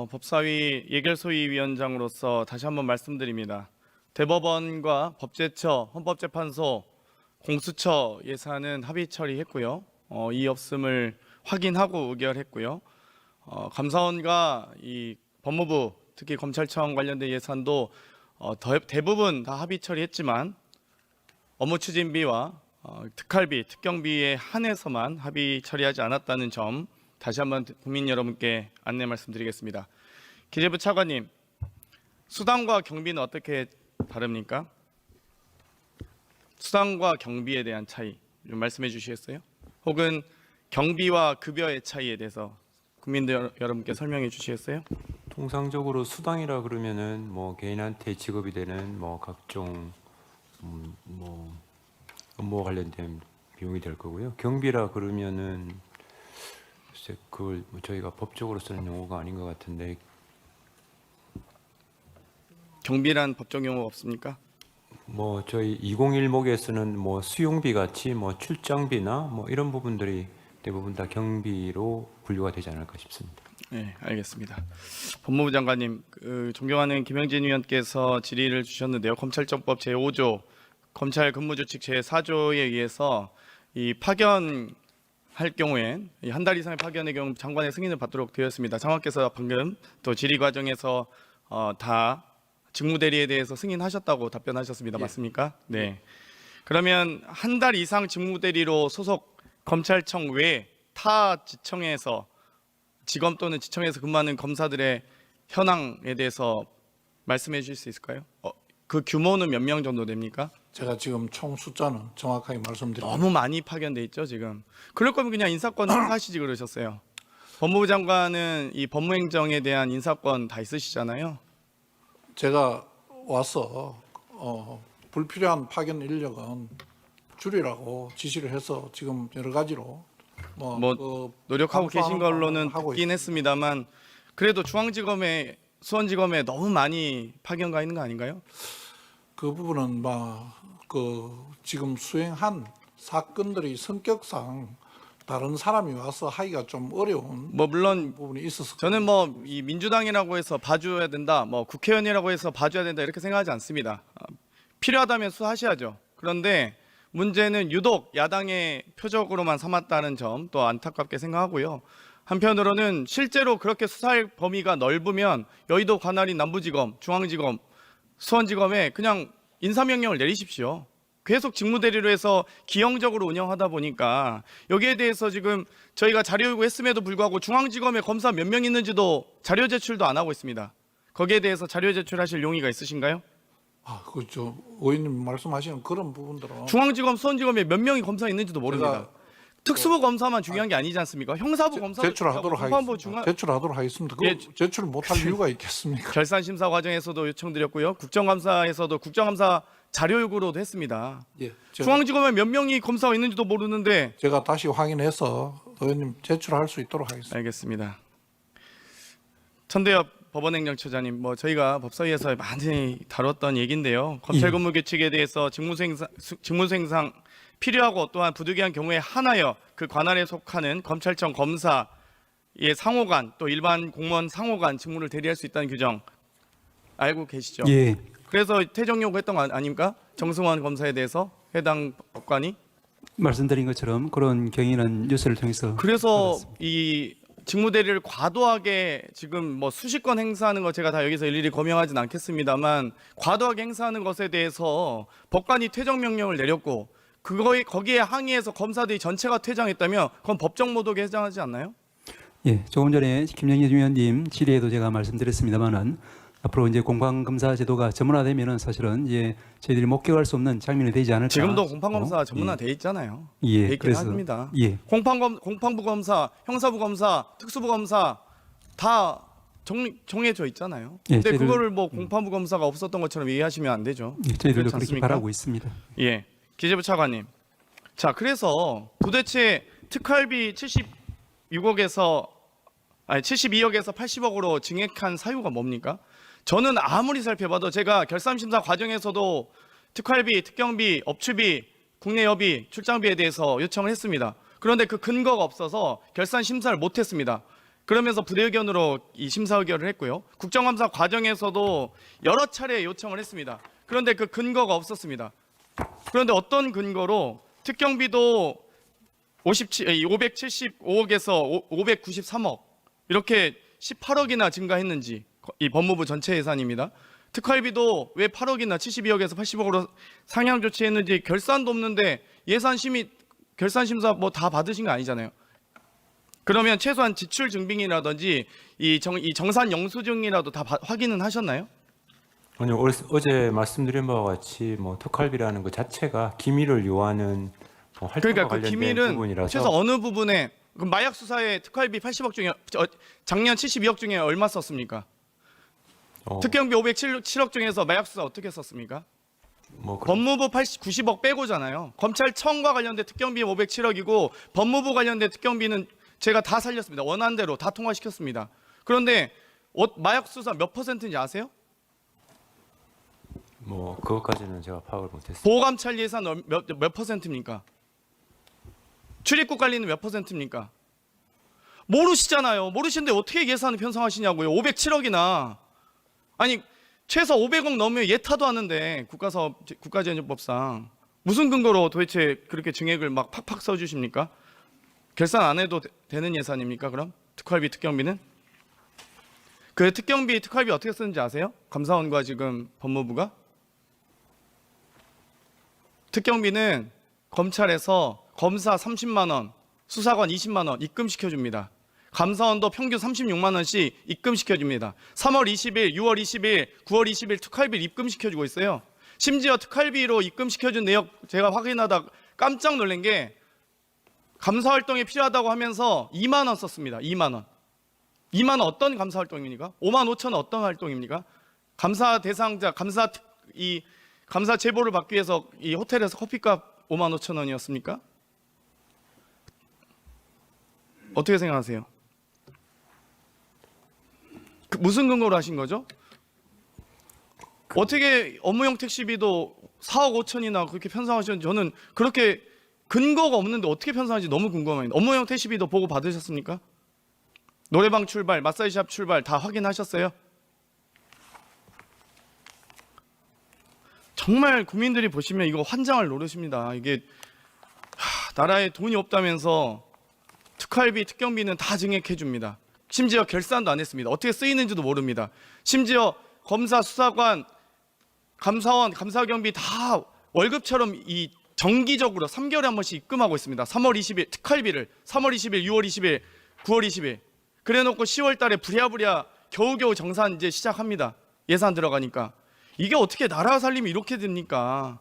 법사위 예결소위위원장으로서 다시 한번 말씀드립니다. 대법원과 법제처, 헌법재판소, 공수처 예산은 합의 처리했고요. 이 없음을 확인하고 의결했고요. 감사원과 이 법무부, 특히 검찰청 관련된 예산도 대부분 다 합의 처리했지만 업무 추진비와 특할비, 특경비에 한해서만 합의 처리하지 않았다는 점 다시 한번 국민 여러분께 안내 말씀드리겠습니다. 기재부 차관님, 수당과 경비는 어떻게 다릅니까? 수당과 경비에 대한 차이 좀 말씀해 주시겠어요? 혹은 경비와 급여의 차이에 대해서 국민들 여러분께 설명해 주시겠어요? 통상적으로 수당이라 그러면은 뭐 개인한테 지급이 되는 뭐 각종 뭐 업무와 관련된 비용이 될 거고요. 경비라 그러면은 글쎄 그걸 뭐 저희가 법적으로 쓰는 용어가 아닌 것 같은데. 경비란 법적 용어가 없습니까? 뭐 저희 20일목에서는 뭐 수용비 같이 뭐 출장비나 뭐 이런 부분들이 대부분 다 경비로 분류가 되지 않을까 싶습니다. 네, 알겠습니다. 법무부 장관님, 존경하는 김영진 의원께서 질의를 주셨는데요. 검찰청법 제5조, 검찰 근무규칙 제4조에 의해서 이 파견할 경우엔 한 달 이상의 파견의 경우 장관의 승인을 받도록 되었습니다. 장관께서 방금 또 질의 과정에서 다 직무대리에 대해서 승인하셨다고 답변하셨습니다. 맞습니까? 네. 그러면 한 달 이상 직무대리로 소속 검찰청 외 타 지청에서 지검 또는 지청에서 근무하는 검사들의 현황에 대해서 말씀해 주실 수 있을까요? 그 규모는 몇 명 정도 됩니까? 제가 지금 총 숫자는 정확하게 말씀드립니다. 너무 많이 파견돼 있죠 지금. 그럴 거면 그냥 인사권 행사하시지 그러셨어요. 법무부 장관은 이 법무행정에 대한 인사권 다 있으시잖아요. 제가 와서 불필요한 파견 인력은 줄이라고 지시를 해서 지금 여러 가지로 노력하고 계신 걸로는 하고 듣긴 했습니다만 그래도 중앙지검에 수원지검에 너무 많이 파견 가 있는 거 아닌가요? 그 부분은 지금 수행한 사건들이 성격상 다른 사람이 와서 하기가 좀 어려운 물론 부분이 있어서 저는 이 민주당이라고 해서 봐줘야 된다, 국회의원이라고 해서 봐줘야 된다 이렇게 생각하지 않습니다. 필요하다면 수하셔야죠. 그런데 문제는 유독 야당의 표적으로만 삼았다는 점 또 안타깝게 생각하고요. 한편으로는 실제로 그렇게 수사할 범위가 넓으면 여의도 관할인 남부지검, 중앙지검, 수원지검에 그냥 인사명령을 내리십시오. 계속 직무대리로 해서 기형적으로 운영하다 보니까 여기에 대해서 지금 저희가 자료 요구했음에도 불구하고 중앙지검에 검사 몇 명 있는지도 자료 제출도 안 하고 있습니다. 거기에 대해서 자료 제출하실 용의가 있으신가요? 그렇죠. 의원님 말씀하시는 그런 부분들은 중앙지검, 수원지검에 몇 명이 검사 있는지도 모릅니다. 특수부 검사만 중요한 게 아니지 않습니까? 형사부 검사도 제출하도록 하겠습니다. 그거 제출 못할 이유가 있겠습니까? 결산심사 과정에서도 요청드렸고요. 국정감사에서도 국정감사 자료 요구로도 했습니다. 중앙지검에 몇 명이 검사가 있는지도 모르는데 제가 다시 확인해서 의원님 제출할 수 있도록 하겠습니다. 알겠습니다. 천대엽 법원행정처장님, 저희가 법사위에서 많이 다뤘던 얘기인데요. 검찰 근무 규칙에 대해서 직무수행상 필요하고 또한 부득이한 경우에 한하여 그 관할에 속하는 검찰청 검사의 상호간 또 일반 공무원 상호간 직무를 대리할 수 있다는 규정 알고 계시죠? 예. 그래서 퇴정 요구했던 거 아닙니까? 정승환 검사에 대해서 해당 법관이 말씀드린 것처럼 그런 경위는 뉴스를 통해서 그래서 알았습니다. 이 직무대리를 과도하게 지금 수십 건 행사하는 거 제가 다 여기서 일일이 검명하진 않겠습니다만 과도하게 행사하는 것에 대해서 법관이 퇴정 명령을 내렸고 거기에 항의해서 검사들이 전체가 퇴장했다면 그건 법정 모독에 해당하지 않나요? 예, 조금 전에 김영진 위원님 질의에도 제가 말씀드렸습니다만은 앞으로 이제 공판검사 제도가 전문화되면은 사실은 이제 저희들이 목격할 수 없는 장면이 되지 않을까. 지금도 공판검사 전문화돼 있잖아요. 예, 돼 있긴 그래서 합니다. 예, 공판부 검사, 형사부 검사, 특수부 검사 다 정해져 있잖아요. 예, 근데 저희들, 그거를 공판부 검사가 없었던 것처럼 이해하시면 안 되죠. 예, 저희들도 그렇지 그렇게 않습니까? 바라고 있습니다. 예, 기재부 차관님. 자, 그래서 도대체 특활비 72억에서 80억으로 증액한 사유가 뭡니까? 저는 아무리 살펴봐도 제가 결산심사 과정에서도 특활비, 특경비, 업추비, 국내 여비, 출장비에 대해서 요청을 했습니다. 그런데 그 근거가 없어서 결산심사를 못했습니다. 그러면서 부대 의견으로 이 심사 의결을 했고요. 국정감사 과정에서도 여러 차례 요청을 했습니다. 그런데 그 근거가 없었습니다. 그런데 어떤 근거로 특경비도 575억에서 593억 이렇게 18억이나 증가했는지, 이 법무부 전체 예산입니다. 특활비도 왜 8억이나 72억에서 80억으로 상향 조치했는지 결산도 없는데 결산 심사 뭐 다 받으신 거 아니잖아요. 그러면 최소한 지출 증빙이라든지 이 정산 영수증이라도 다 확인은 하셨나요? 아니요, 어제 말씀드린 바와 같이 뭐 특활비라는 것 자체가 기밀을 요하는 활동과 그러니까 그 관련된 기밀은 부분이라서 최소 어느 부분에, 그럼 마약 수사에 특활비 80억 중에 작년 72억 중에 얼마 썼습니까? 특경비 507억 중에서 마약 수사 어떻게 썼습니까? 뭐 법무부 90억 빼고잖아요. 검찰청과 관련된 특경비 507억이고 법무부 관련된 특경비는 제가 다 살렸습니다. 원안대로 다 통과시켰습니다. 그런데 마약 수사 몇 %인지 아세요? 뭐 그것까지는 제가 파악을 못했습니다. 보감찰 예산 몇 %입니까? 출입국 관리는 몇 %입니까? 모르시잖아요. 모르시는데 어떻게 예산을 편성하시냐고요. 507억이나. 아니 최소 500억 넘으면 예타도 하는데 국가사업 국가재정법상 무슨 근거로 도대체 그렇게 증액을 막 팍팍 써주십니까? 결산 안 해도 되는 예산입니까? 그럼 특활비 특경비는? 그 특경비 특활비 어떻게 쓰는지 아세요? 감사원과 지금 법무부가 특경비는 검찰에서 검사 30만 원, 수사관 20만 원 입금시켜 줍니다. 감사원도 평균 36만 원씩 입금시켜 줍니다. 3월 20일, 6월 20일, 9월 20일 특활비를 입금시켜 주고 있어요. 심지어 특활비로 입금시켜 준 내역 제가 확인하다 깜짝 놀란 게 감사 활동에 필요하다고 하면서 2만 원 썼습니다. 2만 원. 2만 원 어떤 감사 활동입니까? 5만 5천 원 어떤 활동입니까? 감사 대상자, 감사 제보를 받기 위해서 이 호텔에서 커피값 5만 5천 원이었습니까? 어떻게 생각하세요? 무슨 근거로 하신 거죠? 어떻게 업무용 택시비도 4억 5천이나 그렇게 편성하셨는지 저는 그렇게 근거가 없는데 어떻게 편성하는지 너무 궁금합니다. 업무용 택시비도 보고 받으셨습니까? 노래방 출발, 마사지샵 출발 다 확인하셨어요? 정말 국민들이 보시면 이거 환장을 노르십니다. 이게 나라에 돈이 없다면서 특활비, 특경비는 다 증액해 줍니다. 심지어 결산도 안 했습니다. 어떻게 쓰이는지도 모릅니다. 심지어 검사, 수사관, 감사원, 감사경비 다 월급처럼 이 정기적으로 3개월에 한 번씩 입금하고 있습니다. 3월 20일 특활비를 3월 20일, 6월 20일, 9월 20일 그래놓고 10월 달에 부랴부랴 겨우겨우 정산 이제 시작합니다. 예산 들어가니까. 이게 어떻게 나라 살림이 이렇게 됩니까?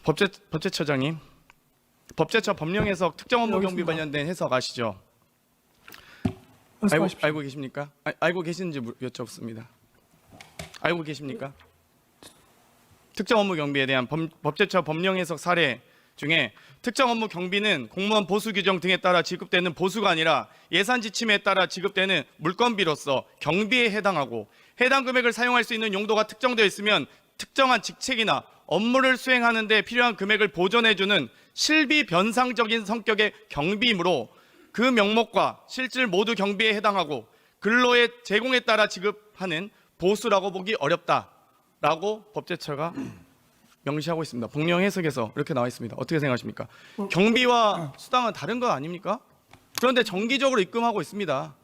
법제처장님, 법제처 법령 해석 특정 업무 경비 관련된 해석 아시죠? 알고 계십니까? 알고 계시는지 여쭙습니다. 알고 계십니까? 특정 업무 경비에 대한 법제처 법령 해석 사례 중에 특정 업무 경비는 공무원 보수 규정 등에 따라 지급되는 보수가 아니라 예산 지침에 따라 지급되는 물건비로서 경비에 해당하고 해당 금액을 사용할 수 있는 용도가 특정되어 있으면 특정한 직책이나 업무를 수행하는 데 필요한 금액을 보전해주는 실비 변상적인 성격의 경비이므로 그 명목과 실질 모두 경비에 해당하고 근로의 제공에 따라 지급하는 보수라고 보기 어렵다라고 법제처가 명시하고 있습니다. 법령 해석에서 이렇게 나와 있습니다. 어떻게 생각하십니까? 경비와 수당은 다른 거 아닙니까? 그런데 정기적으로 입금하고 있습니다.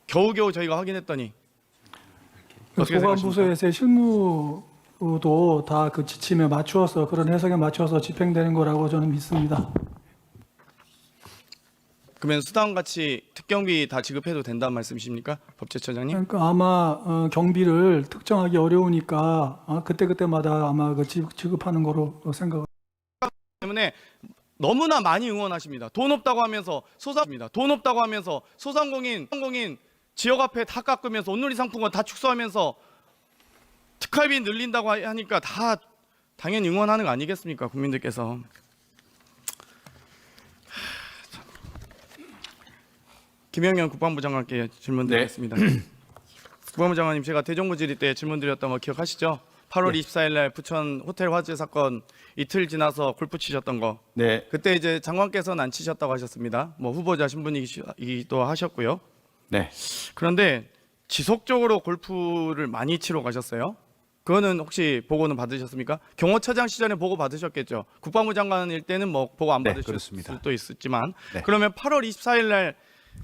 겨우겨우 저희가 확인했더니 어떻게 생각하십니까? 보건부서에서의 실무도 다 그 지침에 맞추어서 그런 해석에 맞춰서 집행되는 거라고 저는 믿습니다. 그러면 수당같이 특경비 다 지급해도 된다는 말씀이십니까? 법제처장님? 그러니까 아마 경비를 특정하기 어려우니까 그때그때마다 아마 그 지급하는 거로 생각을. 때문에 너무나 많이 응원하십니다. 돈 없다고 하면서 소상공인 지역 앞에 다 깎으면서 온누리 상품권 다 축소하면서 특활비 늘린다고 하니까 다 당연히 응원하는 거 아니겠습니까? 국민들께서. 김영현 국방부 장관께 질문 드리겠습니다. 국방부 장관님, 제가 대정부 질의 때 질문 드렸던 거 기억하시죠? 8월 24일 날 부천 호텔 화재 사건 이틀 지나서 골프 치셨던 거. 네, 그때 이제 장관께서는 안 치셨다고 하셨습니다. 뭐 후보자 신분이기도 하셨고요. 네. 그런데 지속적으로 골프를 많이 치러 가셨어요? 그거는 혹시 보고는 받으셨습니까? 경호처장 시절에 보고 받으셨겠죠. 국방부 장관일 때는 뭐 보고 안 네, 받으실 그렇습니다. 수도 있었지만 네. 그러면 8월 24일 날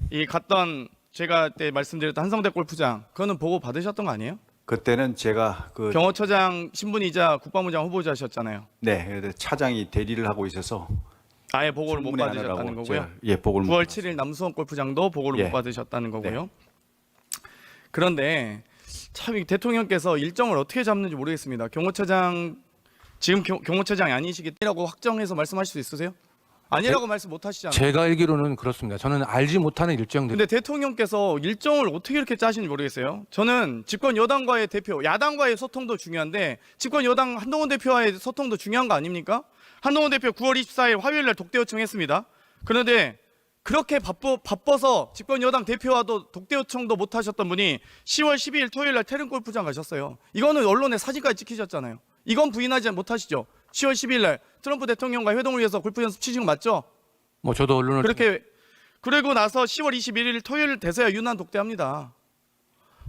이 갔던 제가 그때 말씀드렸던 한성대 골프장 그거는 보고 받으셨던 거 아니에요? 그때는 제가 그 경호처장 신분이자 국방부장 후보자셨잖아요. 네, 그래서 차장이 대리를 하고 있어서 아예 보고를 못 청문회 받으셨다는 하느라고 거고요. 제가, 예, 보고를 못 9월 받았어요. 7일 남수원 골프장도 보고를 예. 못 받으셨다는 거고요. 그런데 참 이 대통령께서 일정을 어떻게 잡는지 모르겠습니다. 경호처장 지금 경호처장이 아니시겠다고 확정해서 말씀하실 수 있으세요? 아니라고 말씀 못 하시잖아요. 제가 알기로는 그렇습니다. 저는 알지 못하는 일정들. 근데 대통령께서 일정을 어떻게 이렇게 짜시는지 모르겠어요. 저는 집권 여당과의 대표, 야당과의 소통도 중요한데 집권 여당 한동훈 대표와의 소통도 중요한 거 아닙니까? 한동훈 대표 9월 24일 화요일 날 독대 요청했습니다. 그런데 그렇게 바빠서 집권 여당 대표와도 독대 요청도 못 하셨던 분이 10월 12일 토요일 날 태릉 골프장 가셨어요. 이거는 언론에 사진까지 찍히셨잖아요. 이건 부인하지 못하시죠? 10월 12일 날 트럼프 대통령과 회동을 위해서 골프 연습 치신 거 맞죠? 뭐 저도 언론을 그렇게 그리고 나서 10월 21일 토요일 대서야 유난 독대합니다.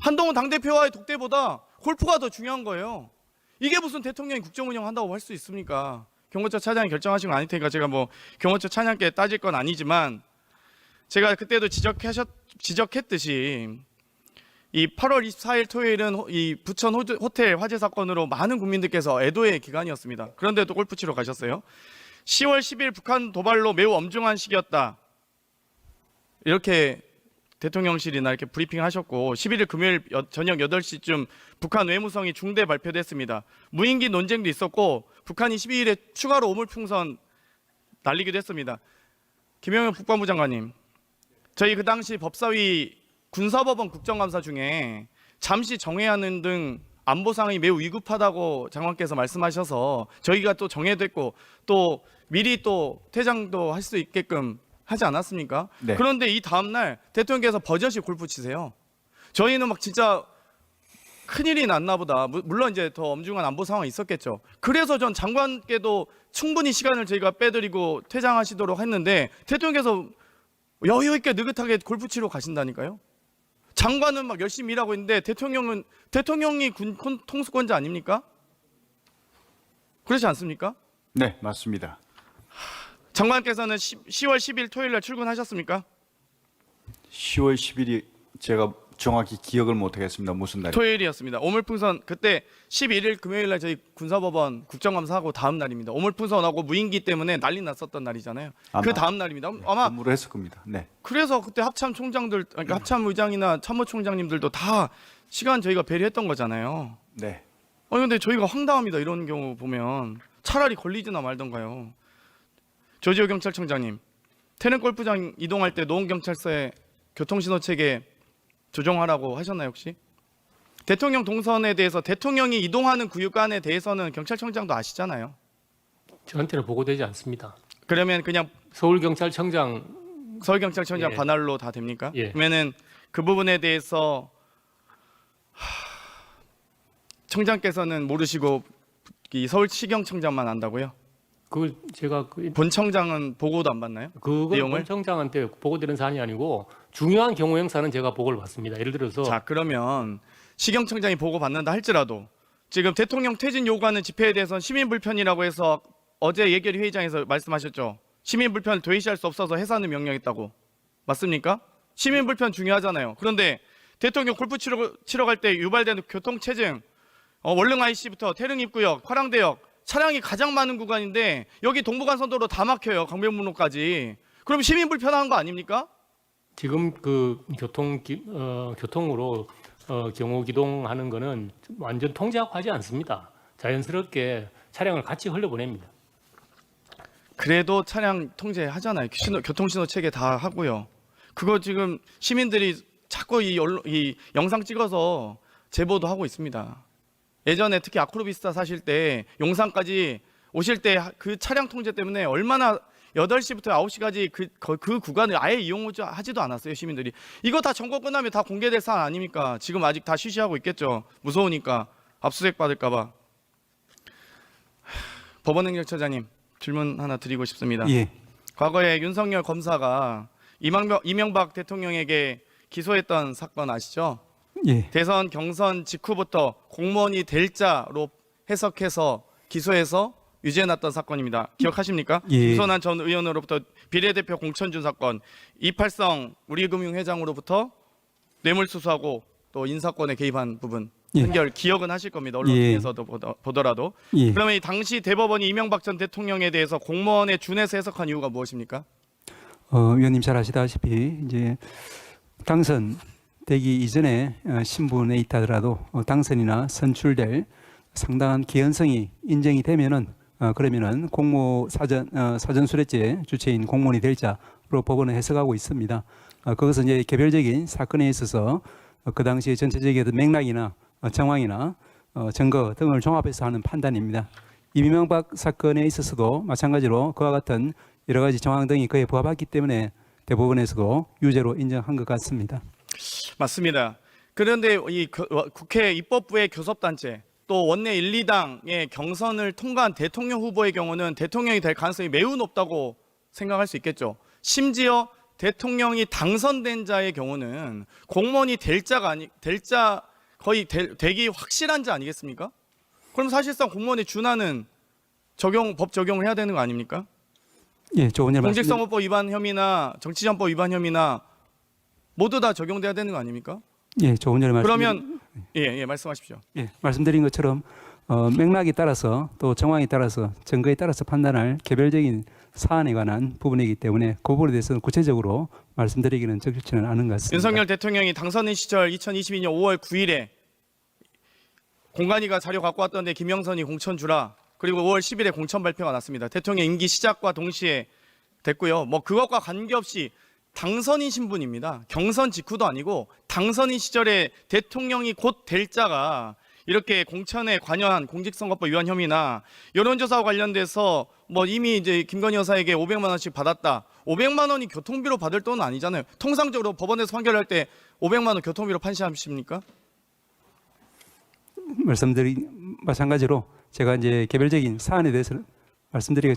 한동훈 당대표와의 독대보다 골프가 더 중요한 거예요. 이게 무슨 대통령이 국정 운영한다고 할 수 있습니까? 경호처 차장이 결정하신 건 아닐 테니까 제가 뭐 경호처 차장께 따질 건 아니지만 제가 그때도 지적했듯이 이 8월 24일 토요일은 이 부천 호텔 화재 사건으로 많은 국민들께서 애도의 기간이었습니다. 그런데도 골프 치러 가셨어요. 10월 10일 북한 도발로 매우 엄중한 시기였다. 이렇게 대통령실이나 이렇게 브리핑하셨고 11일 금요일 저녁 8시쯤 북한 외무성이 중대 발표됐습니다. 무인기 논쟁도 있었고 북한이 12일에 추가로 오물풍선 날리기도 했습니다. 김영현 국방부 장관님, 저희 그 당시 법사위 군사법원 국정감사 중에 잠시 정회하는 등 안보 상황이 매우 위급하다고 장관께서 말씀하셔서 저희가 또 정회됐고 또 미리 또 퇴장도 할 수 있게끔 하지 않았습니까? 네. 그런데 이 다음 날 대통령께서 버젓이 골프 치세요. 저희는 막 진짜 큰일이 났나 보다. 물론 이제 더 엄중한 안보 상황이 있었겠죠. 그래서 전 장관께도 충분히 시간을 저희가 빼드리고 퇴장하시도록 했는데 대통령께서 여유 있게 느긋하게 골프 치러 가신다니까요. 장관은 막 열심히 일하고 있는데 대통령이 군 통수권자 아닙니까? 그렇지 않습니까? 네, 맞습니다. 장관께서는 10월 10일 토요일 날 출근하셨습니까? 10월 10일이 제가 정확히 기억을 못 하겠습니다. 무슨 날이? 토요일이었습니다. 오물풍선 그때 11일 금요일 날 저희 군사법원 국정감사하고 다음 날입니다. 오물풍선하고 무인기 때문에 난리 났었던 날이잖아요. 아마- 그 다음 날입니다. 아마 근무를 했을 겁니다. 네. 그래서 그때 합참 총장들, 그러니까 합참 의장이나 참모총장님들도 다 시간 저희가 배려했던 거잖아요. 네. 근데 저희가 황당합니다. 이런 경우 보면 차라리 걸리지나 말던가요. 조지호 경찰청장님, 태릉 골프장 이동할 때 노원경찰서에 교통신호 체계 조정하라고 하셨나요 혹시? 대통령 동선에 대해서 대통령이 이동하는 구역간에 대해서는 경찰청장도 아시잖아요. 저한테는 보고되지 않습니다. 그러면 그냥 서울경찰청장 서울경찰청장 예. 관할로 다 됩니까? 예. 그러면은 그 부분에 대해서 청장께서는 모르시고 이 서울시경청장만 안다고요? 그걸 제가 본청장은 보고도 안 받나요? 그걸 내용을? 본청장한테 보고드리는 사안이 아니고 중요한 경우 행사는 제가 보고를 받습니다. 예를 들어서 자, 그러면 시경청장이 보고 받는다 할지라도 지금 대통령 퇴진 요구하는 집회에 대해서는 시민 불편이라고 해서 어제 예결위 회의장에서 말씀하셨죠. 시민 불편을 도외시할 수 없어서 해산을 명령했다고. 맞습니까? 시민 불편 중요하잖아요. 그런데 대통령 골프 치러 갈 때 유발되는 교통체증, 월릉 IC부터 태릉 입구역, 화랑대역 차량이 가장 많은 구간인데 여기 동부간선도로 다 막혀요. 강변북로까지. 그럼 시민 불편한 거 아닙니까? 지금 그 교통으로 경호 기동하는 거는 완전 통제하고 하지 않습니다. 자연스럽게 차량을 같이 흘려보냅니다. 그래도 차량 통제하잖아요. 교통신호 체계 다 하고요. 그거 지금 시민들이 자꾸 이 영상 찍어서 제보도 하고 있습니다. 예전에 특히 아크로비스타 사실 때 용산까지 오실 때 그 차량 통제 때문에 얼마나 8시부터 9시까지 그 구간을 아예 이용하지도 않았어요, 시민들이. 이거 다 점거 끝나면 다 공개될 사안 아닙니까? 지금 아직 다 쉬쉬하고 있겠죠. 무서우니까 압수수색 받을까 봐. 법원행정처장님 질문 하나 드리고 싶습니다. 예. 과거에 윤석열 검사가 이명박 대통령에게 기소했던 사건 아시죠? 예. 대선 경선 직후부터 공무원이 될 자로 해석해서 기소해서 유죄해놨던 사건입니다. 기억하십니까? 예. 김선한 전 의원으로부터 비례대표 공천준 사건, 이팔성 우리금융회장으로부터 뇌물수수하고 또 인사권에 개입한 부분 예. 판결 기억은 하실 겁니다. 언론 예. 통해서도 보더라도. 예. 그러면 이 당시 대법원이 이명박 전 대통령에 대해서 공무원에 준해서 해석한 이유가 무엇입니까? 위원님 잘 아시다시피 이제 당선되기 이전에 신분에 있다더라도 당선이나 선출될 상당한 개연성이 인정이 되면은 그러면은 공모 사전 수뢰죄 주체인 공무원이 될 자로 법원은 해석하고 있습니다. 그것은 이제 개별적인 사건에 있어서 그 당시에 전체적인 맥락이나 정황이나 증거 등을 종합해서 하는 판단입니다. 이명박 사건에 있어서도 마찬가지로 그와 같은 여러 가지 정황 등이 그에 부합했기 때문에 대법원에서도 유죄로 인정한 것 같습니다. 맞습니다. 그런데 이 국회 입법부의 교섭단체 또 원내 1, 2당의 경선을 통과한 대통령 후보의 경우는 대통령이 될 가능성이 매우 높다고 생각할 수 있겠죠. 심지어 대통령이 당선된 자의 경우는 공무원이 되기 확실한 자 아니겠습니까? 그럼 사실상 공무원의 준하는 법 적용을 해야 되는 거 아닙니까? 예, 조은열 공직선거법 위반 혐의나 정치자금법 위반 혐의나 모두 다 적용돼야 되는 거 아닙니까? 예, 조은열 말씀. 그러면 예, 말씀하십시오. 예, 말씀드린 것처럼 맥락에 따라서 또 정황에 따라서 증거에 따라서 판단할 개별적인 사안에 관한 부분이기 때문에 그 부분에 대해서는 구체적으로 말씀드리기는 적절치는 않은 것 같습니다. 윤석열 대통령이 당선인 시절 2022년 5월 9일에 공관위가 자료 갖고 왔던데 김영선이 공천 주라. 그리고 5월 10일에 공천 발표가 났습니다. 대통령 임기 시작과 동시에 됐고요. 뭐 그것과 관계없이 당선인 신분입니다. 경선 직후도 아니고 당선인 시절에 대통령이 곧 될 자가 이렇게 공천에 관여한 공직선거법 위반 혐의나 여론조사와 관련돼서 뭐 이미 이제 김건희 여사에게 500만 원씩 받았다. 500만 원이 교통비로 받을 돈은 아니잖아요. 통상적으로 법원에서 판결할 때 500만 원 교통비로 판시하십니까? 마찬가지로 제가 이제 개별적인 사안에 대해서는 말씀드리기가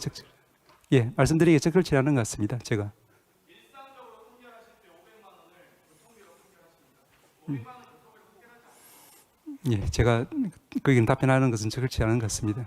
적절치 않은 것 같습니다. 제가. 일상적으로 판결하실 때 500만 원을 교통비로 판결하십니까? 500만 원 교통비로 판결하지 않습니까? 예, 제가 거기는 답변하는 것은 적절치 않은 것 같습니다.